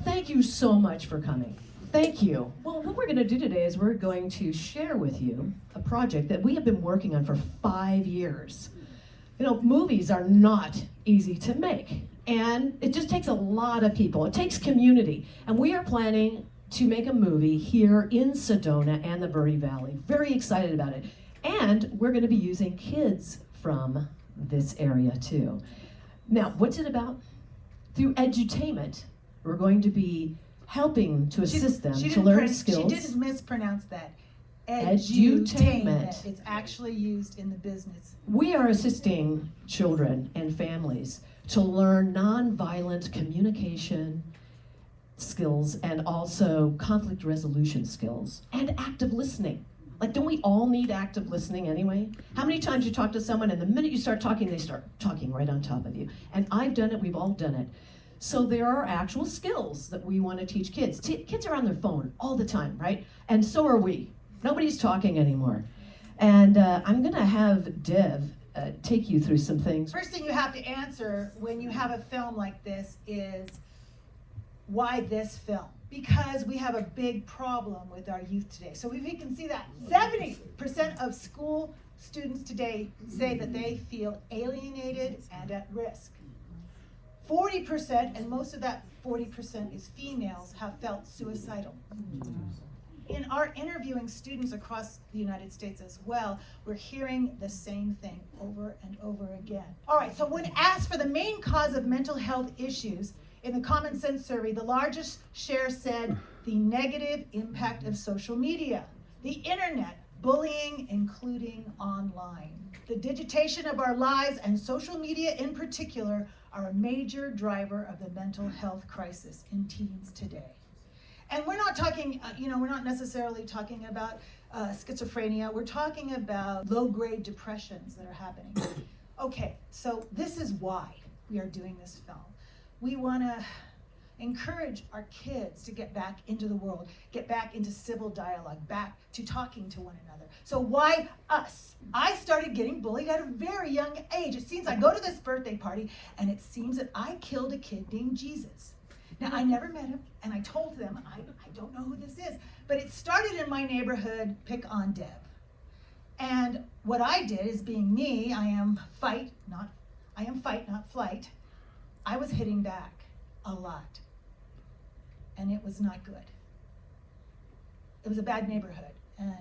thank you so much for coming. Thank you. Well, what we're going to do today is we're going to share with you a project that we have been working on for 5 years. You know, movies are not easy to make, and it just takes a lot of people. It takes community, and we are planning to make a movie here in Sedona and the Verde Valley. Very excited about it. And we're going to be using kids from this area too. Now, what's it about? Through edutainment, we're going to be helping to assist them to learn skills. She didn't mispronounce that. Edutainment. It's actually used in the business. We are assisting children and families to learn nonviolent communication skills and also conflict resolution skills and active listening. Like, don't we all need active listening anyway? How many times you talk to someone and the minute you start talking, they start talking right on top of you? And I've done it, we've all done it. So there are actual skills that we want to teach kids. Kids are on their phone all the time, right? And so are we. Nobody's talking anymore. And I'm gonna have Dev take you through some things. First thing you have to answer when you have a film like this is, why this film? Because we have a big problem with our youth today. So if you can see that 70% of school students today say that they feel alienated and at risk. 40%, and most of that 40% is females, have felt suicidal. In our interviewing students across the United States as well, we're hearing the same thing over and over again. All right, so when asked for the main cause of mental health issues, in the Common Sense survey, the largest share said the negative impact of social media, the internet, bullying, including online. The digitation of our lives and social media in particular are a major driver of the mental health crisis in teens today. And we're not talking, we're not necessarily talking about schizophrenia. We're talking about low-grade depressions that are happening. Okay, so this is why we are doing this film. We want to encourage our kids to get back into the world, get back into civil dialogue, back to talking to one another. So why us? I started getting bullied at a very young age. It seems I go to this birthday party, and it seems that I killed a kid named Jesus. Now, I never met him, and I told them, I don't know who this is. But it started in my neighborhood, pick on Deb. And what I did is, being me, I am fight, not flight. I was hitting back a lot, and it was not good. It was a bad neighborhood, and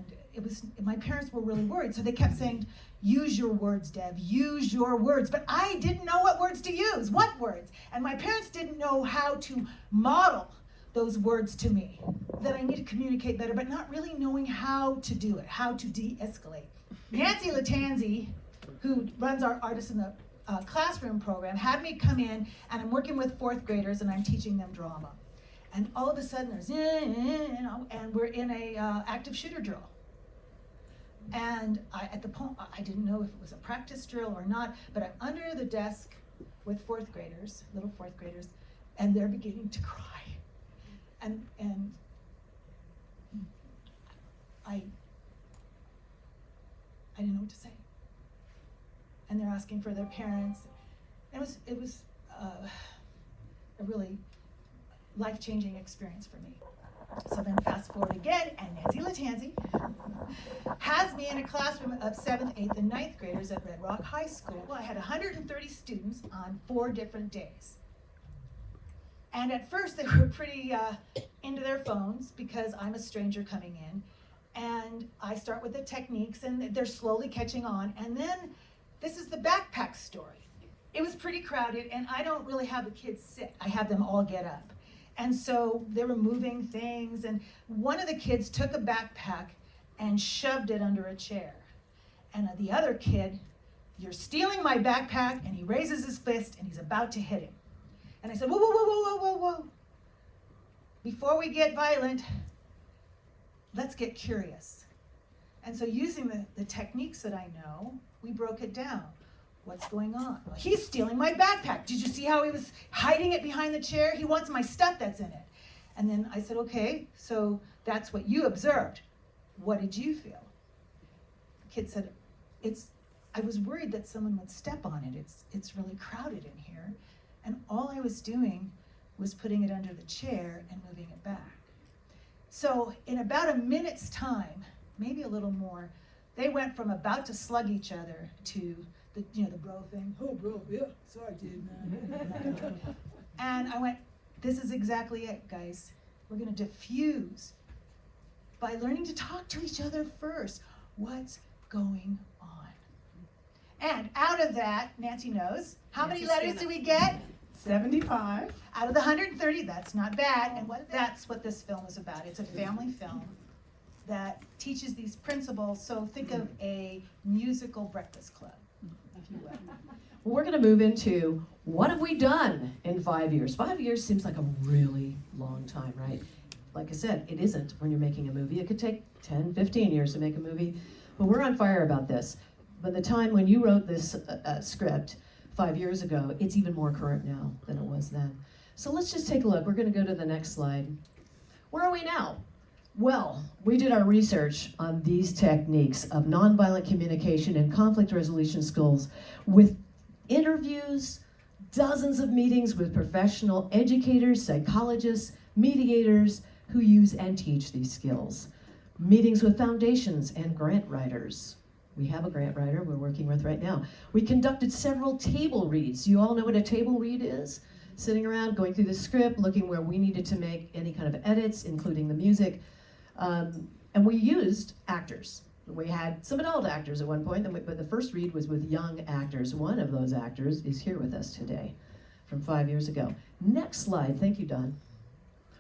my parents were really worried, so they kept saying, use your words, Deb, use your words. But I didn't know what words to use, what words. And my parents didn't know how to model those words to me, that I need to communicate better, but not really knowing how to do it, how to de-escalate. Nancy Latanzi, who runs our Artists in the Classroom program, had me come in, and I'm working with 4th graders, and I'm teaching them drama. And all of a sudden there's, and we're in a active shooter drill. And at the point, I didn't know if it was a practice drill or not, but I'm under the desk with 4th graders, little 4th graders, and they're beginning to cry. And I didn't know what to say. And they're asking for their parents. It was a really life-changing experience for me. So then fast forward again, and Nancy Latanzi has me in a classroom of 7th, 8th, and 9th graders at Red Rock High School. Well, I had 130 students on 4 different days. And at first they were pretty into their phones because I'm a stranger coming in. And I start with the techniques, and they're slowly catching on. And then this is the backpack story. It was pretty crowded, and I don't really have the kids sit. I have them all get up. And so they were moving things, and one of the kids took a backpack and shoved it under a chair. And the other kid, you're stealing my backpack, and he raises his fist, and he's about to hit him. And I said, whoa, whoa, whoa, whoa, whoa, whoa, whoa. Before we get violent, let's get curious. And so using the techniques that I know, we broke it down. What's going on? Well, he's stealing my backpack. Did you see how he was hiding it behind the chair? He wants my stuff that's in it. And then I said, okay, so that's what you observed. What did you feel? The kid said, I was worried that someone would step on it. It's really crowded in here. And all I was doing was putting it under the chair and moving it back. So in about a minute's time, maybe a little more, they went from about to slug each other to the bro thing. Oh, bro, yeah, sorry, dude. And I went, this is exactly it, guys. We're gonna diffuse by learning to talk to each other first. What's going on? And out of that, Nancy knows, how many letters do we get? 75. Out of the 130, that's not bad. And that's what this film is about. It's a family film that teaches these principles. So think of a musical breakfast club, if you will. Well, we're going to move into what have we done in 5 years? 5 years seems like a really long time, right? Like I said, it isn't when you're making a movie. It could take 10, 15 years to make a movie. But we're on fire about this. By the time when you wrote this script 5 years ago, it's even more current now than it was then. So let's just take a look. We're going to go to the next slide. Where are we now? Well, we did our research on these techniques of nonviolent communication and conflict resolution skills with interviews, dozens of meetings with professional educators, psychologists, mediators who use and teach these skills. Meetings with foundations and grant writers. We have a grant writer we're working with right now. We conducted several table reads. You all know what a table read is? Sitting around, going through the script, looking where we needed to make any kind of edits, including the music. And we used actors. We had some adult actors at one point, but the first read was with young actors. One of those actors is here with us today from 5 years ago. Next slide. Thank you, Don.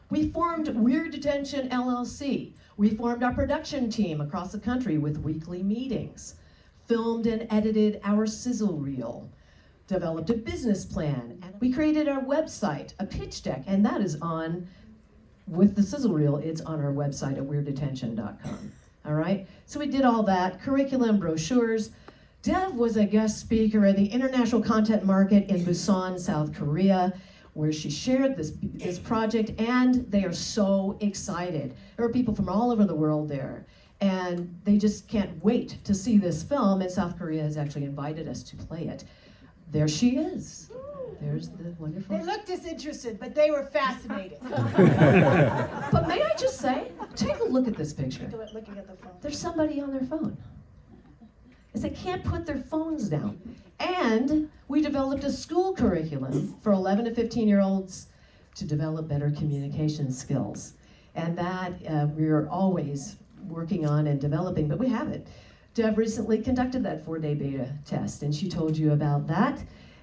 We formed WEirD Detention LLC. We formed our production team across the country with weekly meetings, filmed and edited our sizzle reel, developed a business plan, and we created our website, a pitch deck, and that is on, with the sizzle reel, it's on our website at WEirdDetention.com. All right? So we did all that, curriculum, brochures. Dev was a guest speaker at the International Content Market in Busan, South Korea, where she shared this project, and they are so excited. There are people from all over the world there, and they just can't wait to see this film, and South Korea has actually invited us to play it. There she is. There's the wonderful... They looked disinterested, but they were fascinated. But may I just say, take a look at this picture. Looking at the phone. There's somebody on their phone. They can't put their phones down. And we developed a school curriculum for 11 to 15-year-olds to develop better communication skills. And that we're always working on and developing, but we have it. Deb recently conducted that 4-day beta test, and she told you about that.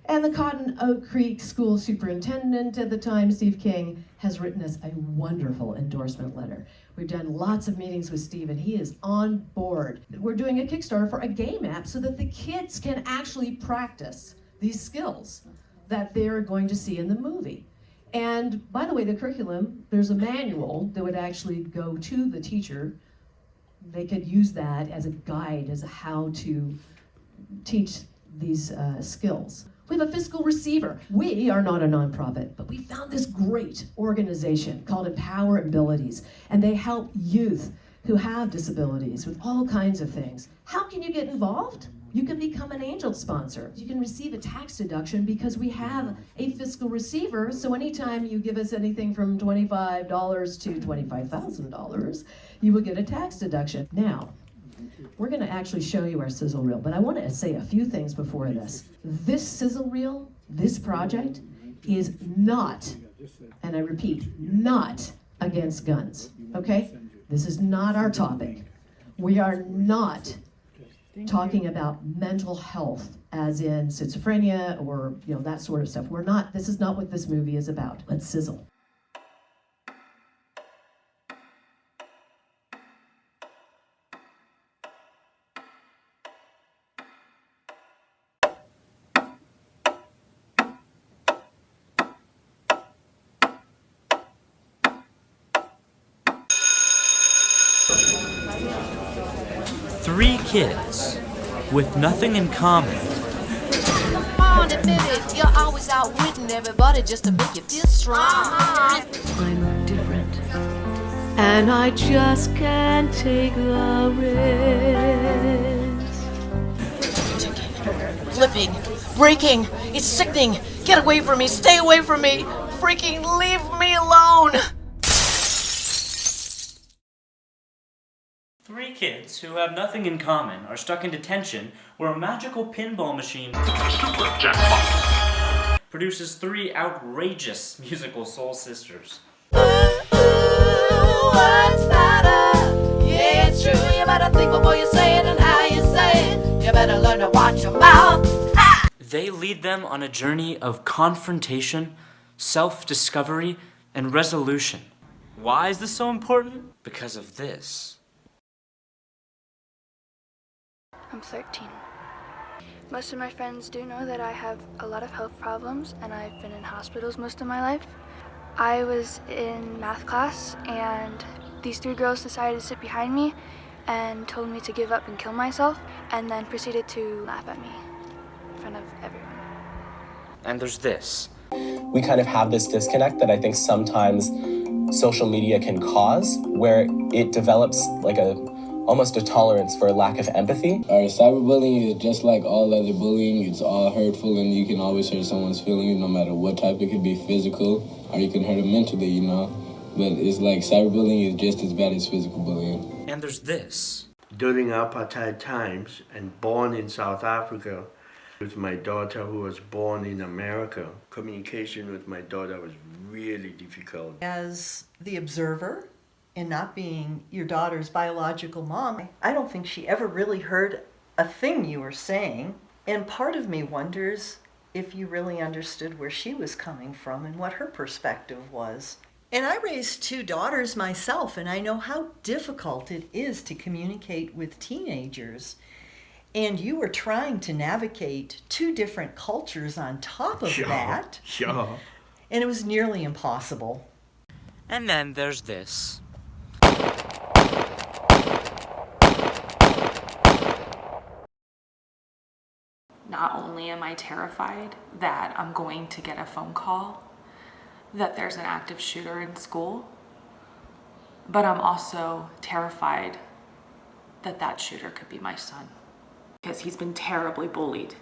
And the Cotton Oak Creek school superintendent at the time, Steve King, has written us a wonderful endorsement letter. We've done lots of meetings with Steve, and he is on board. We're doing a Kickstarter for a game app so that the kids can actually practice these skills that they're going to see in the movie. And by the way, the curriculum, there's a manual that would actually go to the teacher. They could use that as a guide as how to teach these skills. We have a fiscal receiver. We are not a nonprofit, but we found this great organization called Empower Abilities, and they help youth who have disabilities with all kinds of things. How can you get involved? You can become an angel sponsor. You can receive a tax deduction because we have a fiscal receiver, so anytime you give us anything from $25 to $25,000, you will get a tax deduction. Now, we're going to actually show you our sizzle reel, but I want to say a few things before this. This sizzle reel, this project, is not, and I repeat, not against guns, okay? This is not our topic. We are not talking about mental health as in schizophrenia or that sort of stuff. This is not what this movie is about. Let's sizzle. Three kids with nothing in common. Come on, admit it. You're always outwitting everybody just to make you feel strong. I'm different, and I just can't take the risk. Flipping, breaking, it's sickening. Get away from me, stay away from me. freaking leave me alone! 3 kids who have nothing in common are stuck in detention where a magical pinball machine produces 3 outrageous musical soul sisters. What's better? Yeah, it's true. You better think before you say it and how you say it. You better learn to watch your mouth. Ah! They lead them on a journey of confrontation, self-discovery, and resolution. Why is this so important? Because of this. I'm 13. Most of my friends do know that I have a lot of health problems and I've been in hospitals most of my life. I was in math class and these 3 girls decided to sit behind me and told me to give up and kill myself and then proceeded to laugh at me in front of everyone. And there's this. We kind of have this disconnect that I think sometimes social media can cause, where it develops like almost a tolerance for a lack of empathy. Cyberbullying is just like all other bullying. It's all hurtful and you can always hurt someone's feelings no matter what type. It could be physical or you can hurt them mentally, you know. But it's like cyberbullying is just as bad as physical bullying. And there's this. During apartheid times and born in South Africa, with my daughter who was born in America, communication with my daughter was really difficult. As the observer, and not being your daughter's biological mom, I don't think she ever really heard a thing you were saying. And part of me wonders if you really understood where she was coming from and what her perspective was. And I raised 2 daughters myself, and I know how difficult it is to communicate with teenagers. And you were trying to navigate 2 different cultures on top of that. Yeah. And it was nearly impossible. And then there's this. Not only am I terrified that I'm going to get a phone call that there's an active shooter in school, but I'm also terrified that that shooter could be my son. Because he's been terribly bullied,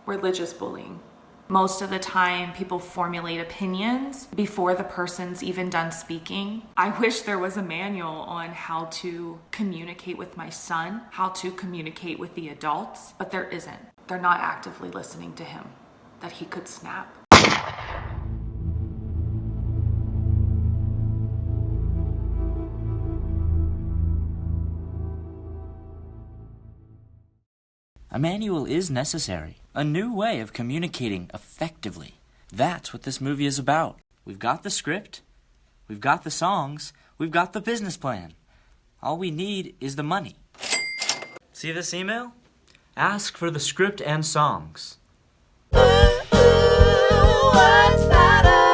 religious bullying. Most of the time, people formulate opinions before the person's even done speaking. I wish there was a manual on how to communicate with my son, how to communicate with the adults, but there isn't. They're not actively listening to him, that he could snap. A manual is necessary. A new way of communicating effectively. That's what this movie is about. We've got the script, we've got the songs, we've got the business plan. All we need is the money. See this email? Ask for the script and songs. What's better?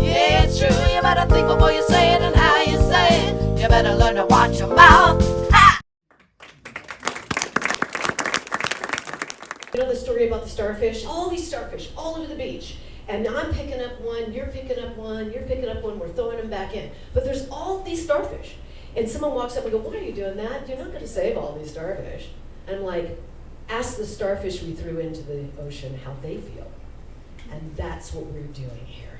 Yeah, it's true. You better think before you say it and how you say it. You better learn to watch your mouth. Ah! You know the story about the starfish? All these starfish all over the beach. And I'm picking up one, you're picking up one, you're picking up one, we're throwing them back in. But there's all these starfish. And someone walks up and go, why are you doing that? You're not going to save all these starfish. And I'm like, ask the starfish we threw into the ocean how they feel. And that's what we're doing here.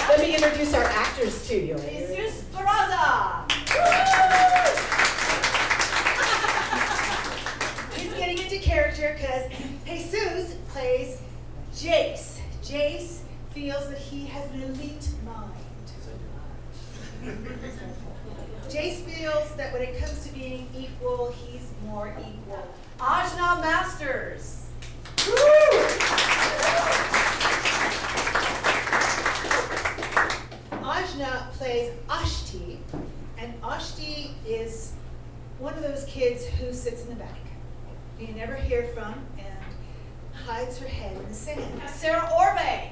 Let me introduce our actors to you. Jesus Barraza! He's getting into character because Jesus plays Jace. Jace feels that he has an elite mind. Jace feels that when it comes to being equal, he's more equal. Ajna Masters. Ajna plays Ashti, and Ashti is one of those kids who sits in the back. You never hear from and hides her head in the sand. Sarah Orbe.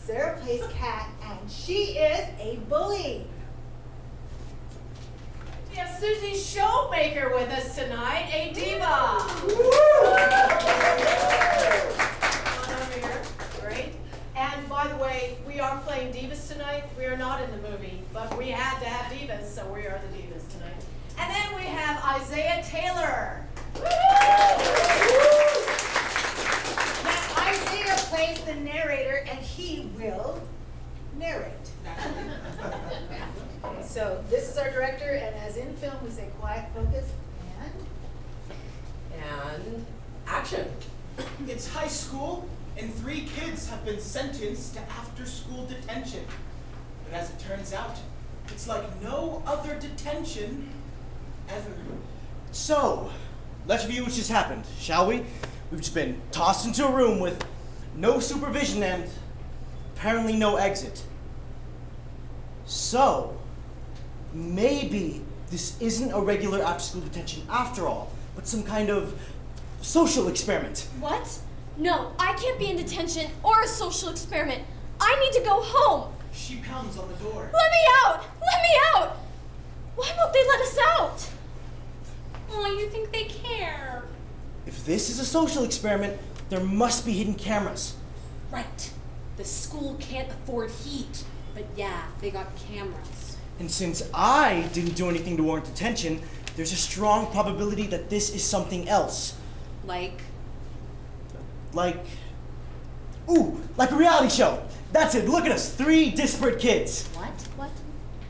Sarah plays Kat, and she is a bully. We have Susie Showmaker with us tonight, a diva. Come on over here. Great. And by the way, we are playing divas tonight. We are not in the movie, but we had to have divas, so we are the divas tonight. And then we have Isaiah Taylor. the narrator, and he will narrate. So this is our director, and as in film, we say quiet, focus, And action. It's high school, and 3 kids have been sentenced to after-school detention. But as it turns out, it's like no other detention ever. So, let's review what just happened, shall we? We've just been tossed into a room with no supervision and apparently no exit. So, maybe this isn't a regular after-school detention after all, but some kind of social experiment. What? No, I can't be in detention or a social experiment. I need to go home. She pounds on the door. Let me out! Let me out! Why won't they let us out? Oh, you think they care? If this is a social experiment, there must be hidden cameras. Right. The school can't afford heat. But yeah, they got cameras. And since I didn't do anything to warrant detention, there's a strong probability that this is something else. Like a reality show. That's it, look at us, 3 disparate kids. What?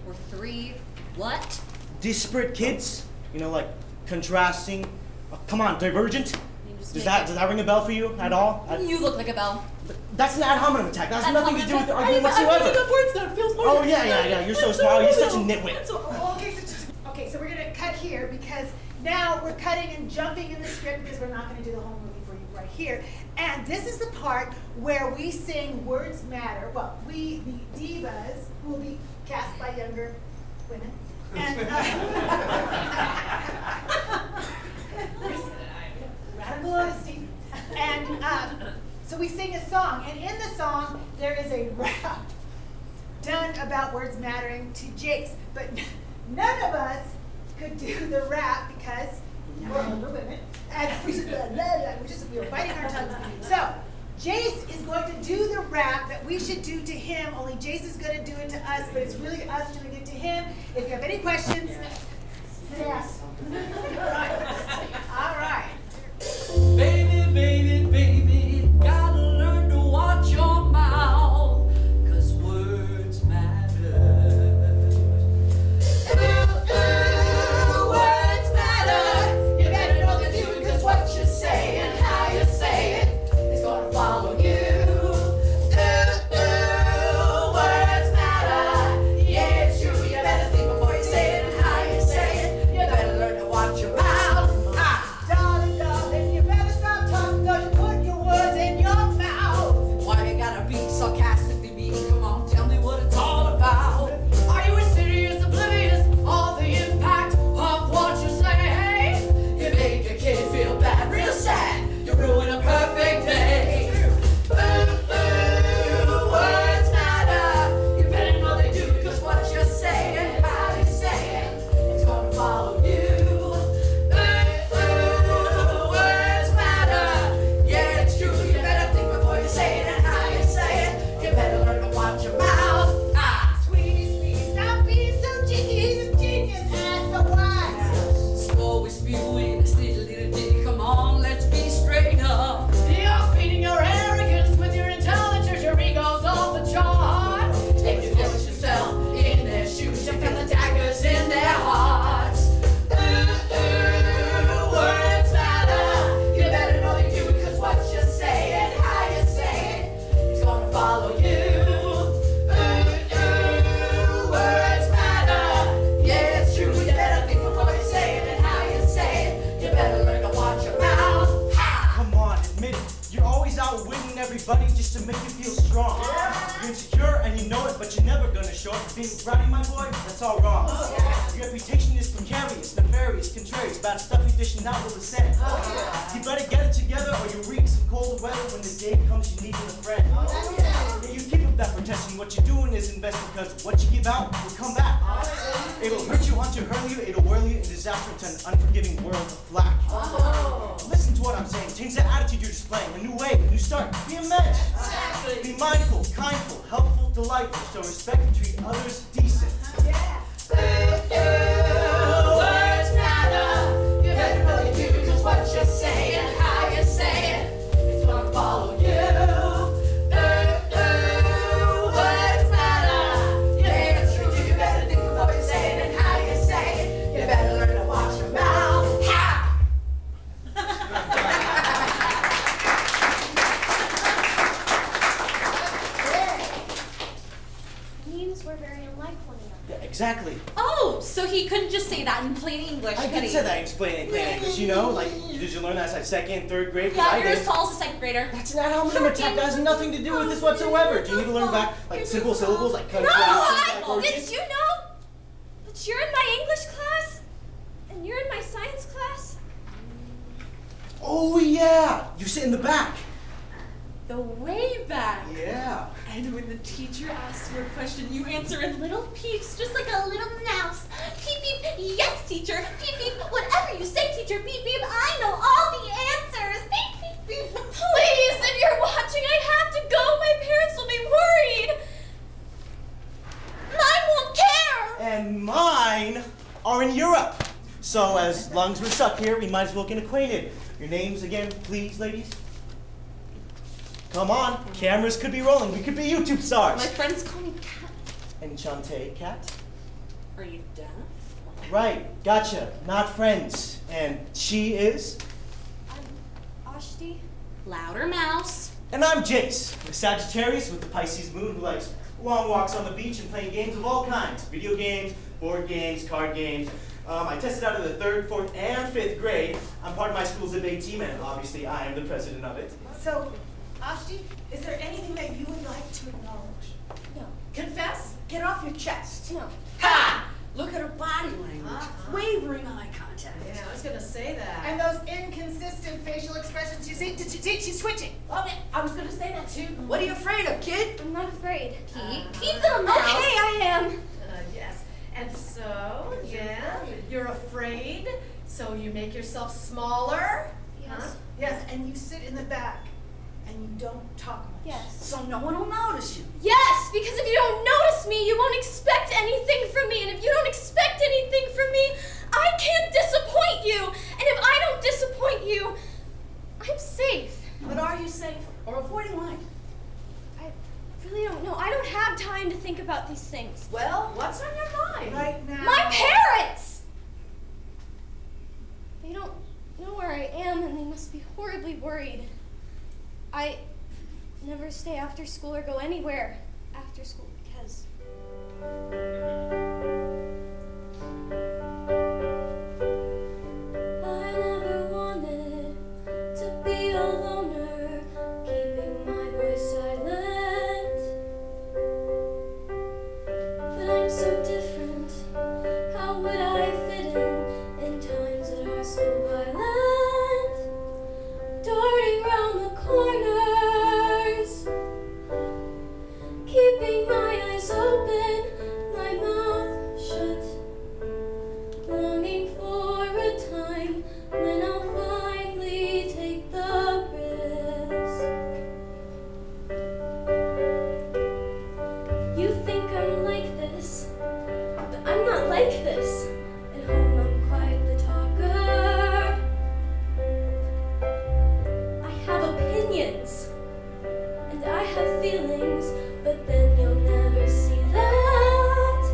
Or 3 what? Disparate kids? You know, like contrasting. Oh, come on, divergent? Does that ring a bell for you at all? You look like a bell. That's an ad hominem attack. That has nothing to do with the I'm argument whatsoever. making up words now. It feels more. Oh, yeah. You're so smart. You're such a nitwit. Okay, so we're gonna cut here because now we're cutting and jumping in the script because we're not gonna do the whole movie for you right here. And this is the part where we sing Words Matter. Well, we, the divas, who will be cast by younger women. And, radical honesty. And so we sing a song, and in the song, there is a rap done about words mattering to Jace. But none of us could do the rap because we're older women, and we were biting our tongues. So Jace is going to do the rap that we should do to him, only Jace is going to do it to us, but it's really us doing it to him. If you have any questions, yes. All right. Baby, gotta learn to watch your mouth, 'cause words matter. Ooh, words matter. You better know they do, 'cause what you say and how you say it is gonna follow you. Ooh, words matter. Yeah, it's true. You better think before you say it and how you say it. You better learn to watch your mouth. Darling, you better stop talking, 'cause you put your words in your mouth. Why you gotta be sarcastically mean? Come on, tell me what it's all about. Are you serious, oblivious of the impact of what you say? You make a kid feel bad, real sad. You ruin a perfect day. Ooh, words matter. You better know they do, 'cause what you say and how you say it is gonna follow you. Words matter. Yeah, it's true. You better think before you say it and how you say it. You better learn to watch your mouth. Sweetie, stop being so cheeky. He's a genius as a wise. So we spewing this little ditty. Come on, let's be straight up. You're feeding your arrogance with your intelligence. Your ego's off the chart. If you put yourself in their shoes, you feel the daggers in their hearts. Ooh, words matter. You better know they do, 'cause what you say and how you say it is gonna follow you. Ooh, words matter. Yeah, it's true. You better think before you say it and how you say it. You better learn to watch your mouth. Come on, admit it. You're always out winning everybody just to make you feel strong. You're insecure and you know it, but you're never gonna show it. Being bratty, my boy, that's all wrong. Your reputation is precarious, nefarious, contrary. Bad stuff you're dishing out with a scent. You better get it together or you reek some cold weather when the day comes you needing a friend. Yeah, you keep up that protection. What you're doing is invest, because what you give out will come back. It'll hurt you, haunt you, hurl you, it'll whirl you in disaster into an unforgiving world of flack. Listen to what I'm saying. Change the attitude you're displaying. A new way, a new start. Be a mensch. Be mindful, kindful, helpful, delightful. Show respect and treat others decent. Words matter. You better know they do, 'cause what you say and how you say it is gonna follow you. he couldn't just say that in plain English, I could could he? say that in plain English, you know? Like, did you learn that at second, third grade? 'Cause Yeah, I you're did. as tall as a second grader. That's an ad hominem attack. That has nothing to do with this whatsoever. Do you need to learn back, like, simple syllables, like No, did you know that you're in my English class? And you're in my science class? Oh, yeah! You sit in the back. The way back. Yeah. And when the teacher asks you a question, you answer in little peeps, just like a little mouse. Peep, peep, yes, teacher. Peep, peep, whatever you say, teacher. Peep, peep, I know all the answers. Peep, peep, peep. Please, if you're watching, I have to go. My parents will be worried. Mine won't care. And mine are in Europe. So as long as we're stuck here, we might as well get acquainted. Your names again, please, ladies? Come on, cameras could be rolling. We could be YouTube stars. My friends call me Cat. Enchante, Cat? Are you deaf? Right, gotcha. Not friends. And she is? Ashti? Louder, mouse. And I'm Jace, a Sagittarius with the Pisces moon who likes long walks on the beach and playing games of all kinds. Video games, board games, card games. I tested out of the 3rd, 4th, and 5th grade. I'm part of my school's debate team, and obviously I am the president of it. So, Ashti, is there anything that you would like to acknowledge? No. Confess? Get off your chest. No. Ha! Look at her body language. Wavering eye contact. Yeah, I was gonna say that. And those inconsistent facial expressions you see, she's twitching. Okay, I was gonna say that too. What are you afraid of, kid? I'm not afraid. Peep, little mouse. Okay, I am. Yes. And so, yeah, you're afraid, so you make yourself smaller. Yes. Huh? Yes, and you sit in the back, and you don't talk much. Yes. So no one will notice you. Yes, because if you don't notice me, you won't expect anything from me. And if you don't expect anything from me, I can't disappoint you. And if I don't disappoint you, I'm safe. But are you safe or avoiding life? I really don't know. I don't have time to think about these things. Well, what's on your mind? Right now. My parents! They don't know where I am, and they must be horribly worried. I never stay after school or go anywhere after school because I never wanted to be a loner, keeping my voice silent. But I'm so different. How would I fit in times that are so violent? Darting round the corners, keeping my eyes open, my mouth shut, longing for a time when I'll finally take the risk. You think I'm like this, but I'm not like this. At home I'm quite the talker. I have opinions, and I have feelings, but then you'll never see that,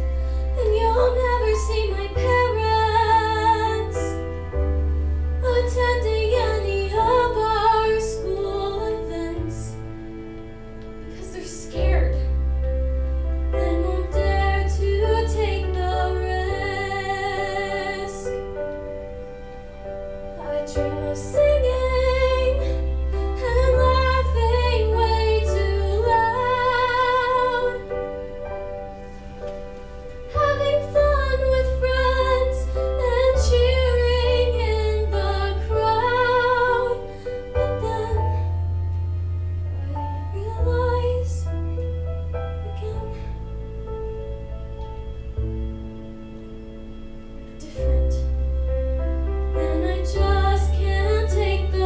and you'll never see my parents attending any of our school events, because they're scared and won't dare to take the risk. I dream of singing and laughing way too loud, having fun with friends and cheering in the crowd. But then I realize again, different, and I just can't take the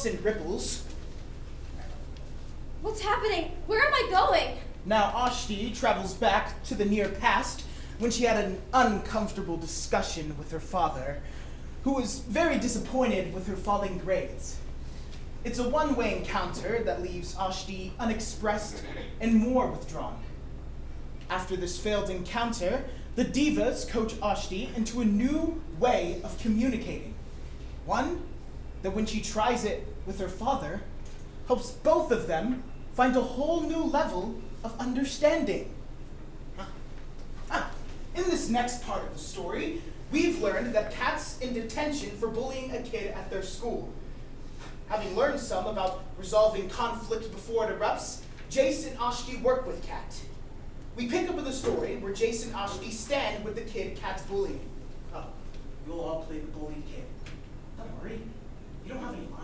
send ripples. What's happening? Where am I going? Now Ashti travels back to the near past when she had an uncomfortable discussion with her father, who was very disappointed with her falling grades. It's a one-way encounter that leaves Ashti unexpressed and more withdrawn. After this failed encounter, the divas coach Ashti into a new way of communicating. One that when she tries it with her father, helps both of them find a whole new level of understanding. In this next part of the story, we've learned that Kat's in detention for bullying a kid at their school. Having learned some about resolving conflict before it erupts, Jace and Ashti work with Kat. We pick up with a story where Jace and Ashti stand with the kid Kat's bullying. Oh, you'll all play the bullied kid. Don't worry, you don't have any lines.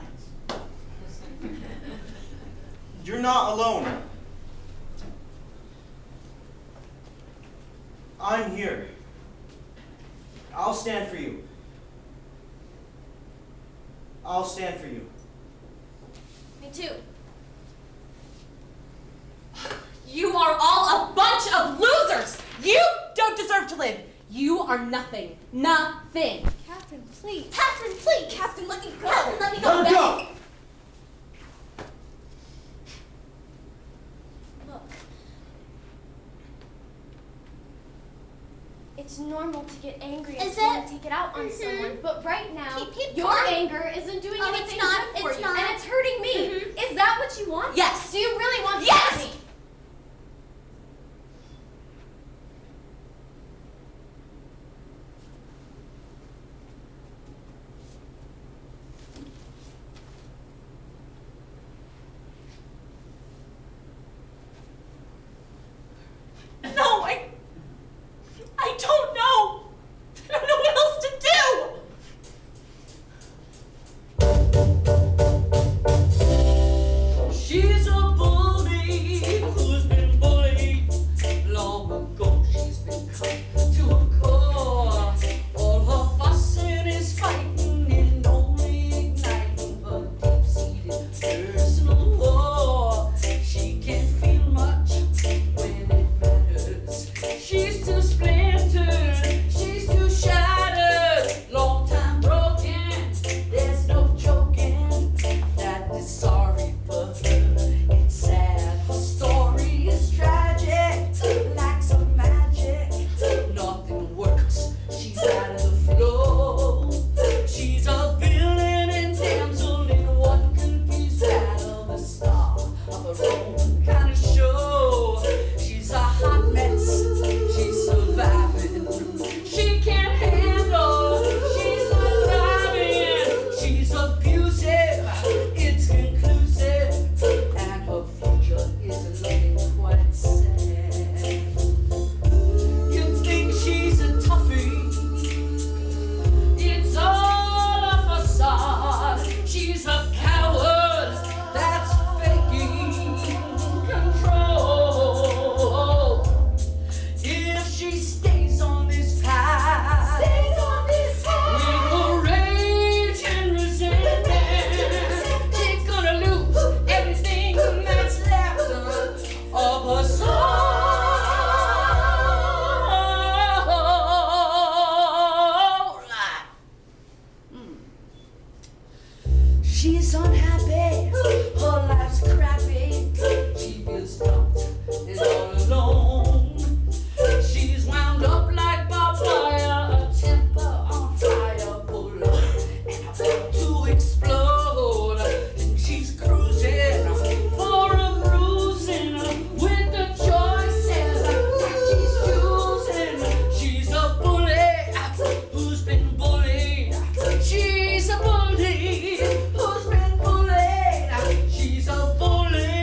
You're not alone. I'm here. I'll stand for you. I'll stand for you. Me too. You are all a bunch of losers! You don't deserve to live! You are nothing. Nothing. Catherine, please. Catherine, please! Captain, let me go. Catherine, let me go. Let her go! Look. It's normal to get angry and Is want it? to take it out on someone, but right now, Keep your calm. anger isn't doing Oh, anything it's not. good for It's you, not. and it's hurting me. Is that what you want? Yes. Do you really want to Yes! hurt me? No, I don't know. I don't know what else to do. She's a bully who's been bullied. Long ago she's been cut to a core. All her fussing is fighting and only igniting her deep-seated personal war. She can't feel much when it matters. She's too splintered, she's too shattered, long time broken. There's no joking that is sorry for her. It's sad, her story is tragic, lacks of magic. Nothing works, she's out of the flow. She's a villain and damsel in one confused battle, the star of her own kind of show. She's a hot mess, she's surviving. She can't handle, she's not thriving. She's abusive, it's conclusive, and her future is looking quite sad. You think she's a toughie? It's all a facade. She's a coward that's faking control. If she stays on this path, with her rage and resentment, she's gonna lose everything that's left of her soul. She's unhappy, her life's crappy. She feels dumped and all alone. She's wound up like barbed wire, a temper on fire, full and about to explode. And she's cruising for a bruising with the choices that she's choosing. She's a bully who's been bullied. She's a bully who's been bullied. She's a bully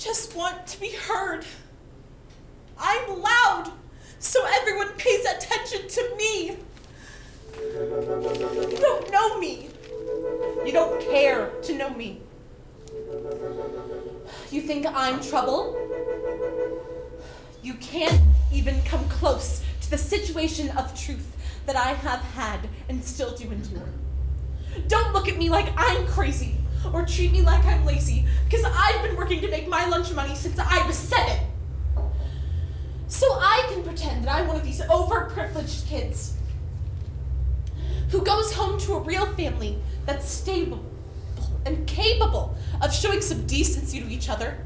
just want to be heard. I'm loud, so everyone pays attention to me. You don't know me. You don't care to know me. You think I'm trouble? You can't even come close to the situation of truth that I have had and still do endure. Don't look at me like I'm crazy or treat me like I'm lazy, because I've been working to make my lunch money since I was 7. So I can pretend that I'm one of these overprivileged kids who goes home to a real family that's stable and capable of showing some decency to each other,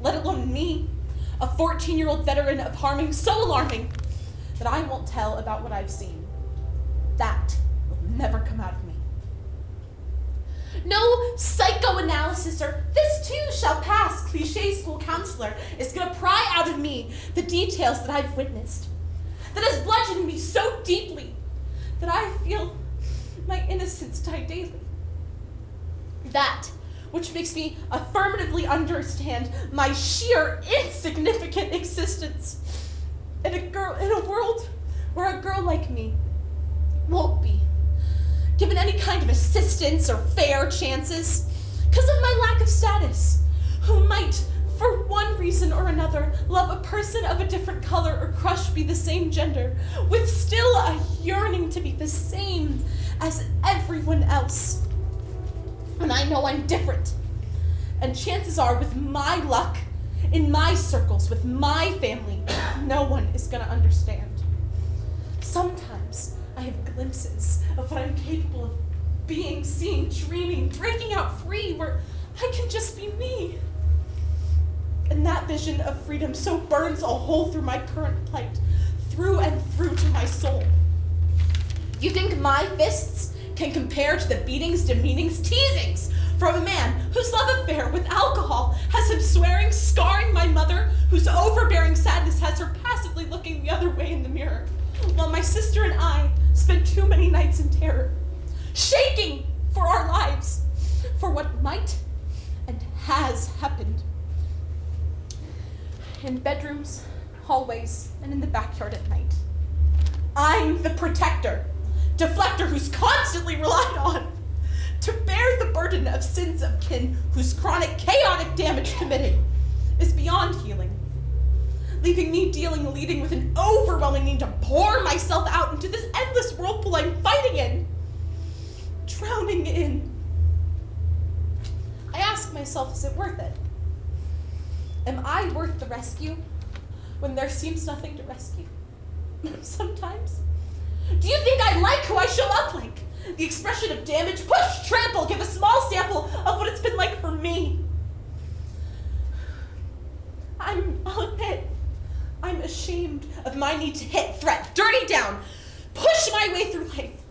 let alone me, a 14-year-old veteran of harming so alarming that I won't tell about what I've seen. That will never come out of me. No psychoanalysis or "this too shall pass" cliche school counselor is gonna pry out of me the details that I've witnessed, that has bludgeoned me so deeply that I feel my innocence die daily. That which makes me affirmatively understand my sheer insignificant existence in a world where a girl like me won't be given any kind of assistance or fair chances because of my lack of status, who might, for one reason or another, love a person of a different color or crush be the same gender, with still a yearning to be the same as everyone else. And I know I'm different. And chances are, with my luck, in my circles, with my family, no one is gonna understand. Sometimes I have glimpses of what I'm capable of being, seeing, dreaming, breaking out free, where I can just be me. And that vision of freedom so burns a hole through my current plight, through and through to my soul. You think my fists can compare to the beatings, demeanings, teasings from a man whose love affair with alcohol has him swearing, scarring my mother, whose overbearing sadness has her passively looking the other way in the mirror, while my sister and I spent too many nights in terror, shaking for our lives, for what might and has happened. In bedrooms, hallways, and in the backyard at night. I'm the protector, deflector who's constantly relied on to bear the burden of sins of kin whose chronic, chaotic damage committed is beyond healing, leaving me leading with an overwhelming need to pour myself out into this endless whirlpool I'm fighting in, drowning in. I ask myself, is it worth it? Am I worth the rescue when there seems nothing to rescue? Sometimes. Do you think I like who I show up like? The expression of damage, push, trample, give a small sample of what it's been like for me. I'll admit, I'm ashamed of my need to hit, threat, dirty down, push my way through life.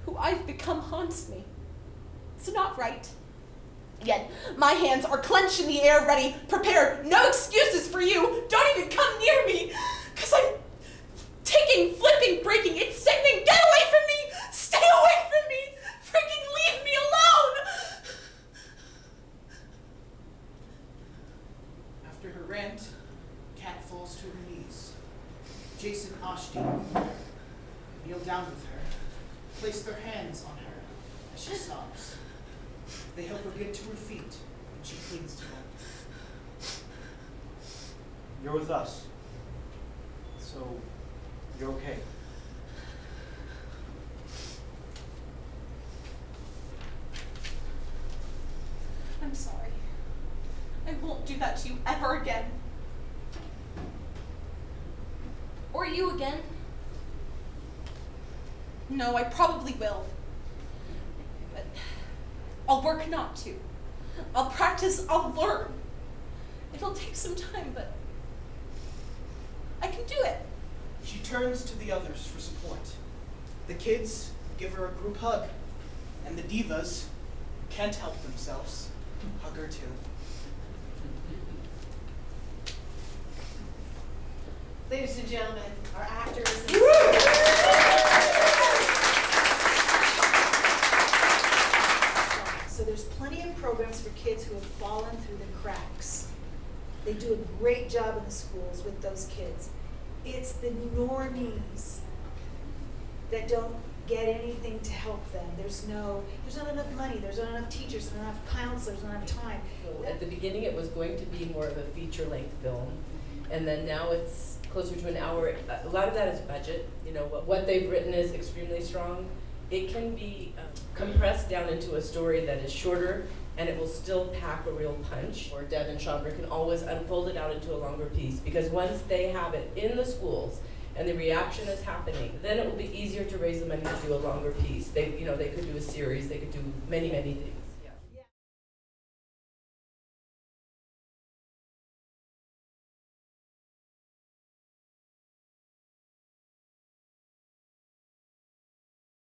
Who I've become haunts me. It's not right. Yet, my hands are clenched in the air, ready, prepared, no excuses for you. Don't even come near me, because I'm ticking, flipping, breaking. It's sickening. Get away from me. Stay away from me. Freaking leave me alone. After her rant, Kat falls to her knees. Jason Ashti kneel down with her, place their hands on her as she sobs. They help her get to her feet, and she clings to them. You're with us, so you're okay. I'm sorry. I won't do that to you ever again. Or you again. No, I probably will. But I'll work not to. I'll practice, I'll learn. It'll take some time, but I can do it. She turns to the others for support. The kids give her a group hug, and the divas can't help themselves. Hug her too. Ladies and gentlemen, our actors. So there's plenty of programs for kids who have fallen through the cracks. They do a great job in the schools with those kids. It's the normies that don't get anything to help them. There's not enough money, there's not enough teachers, there's not enough counselors, not enough time. At the beginning it was going to be more of a feature-length film, and then now it's closer to an hour. A lot of that is budget. You know, what they've written is extremely strong. It can be compressed down into a story that is shorter, and it will still pack a real punch. Or Deb and Chandra can always unfold it out into a longer piece, because once they have it in the schools and the reaction is happening, then it will be easier to raise the money to do a longer piece. They could do a series, they could do many, many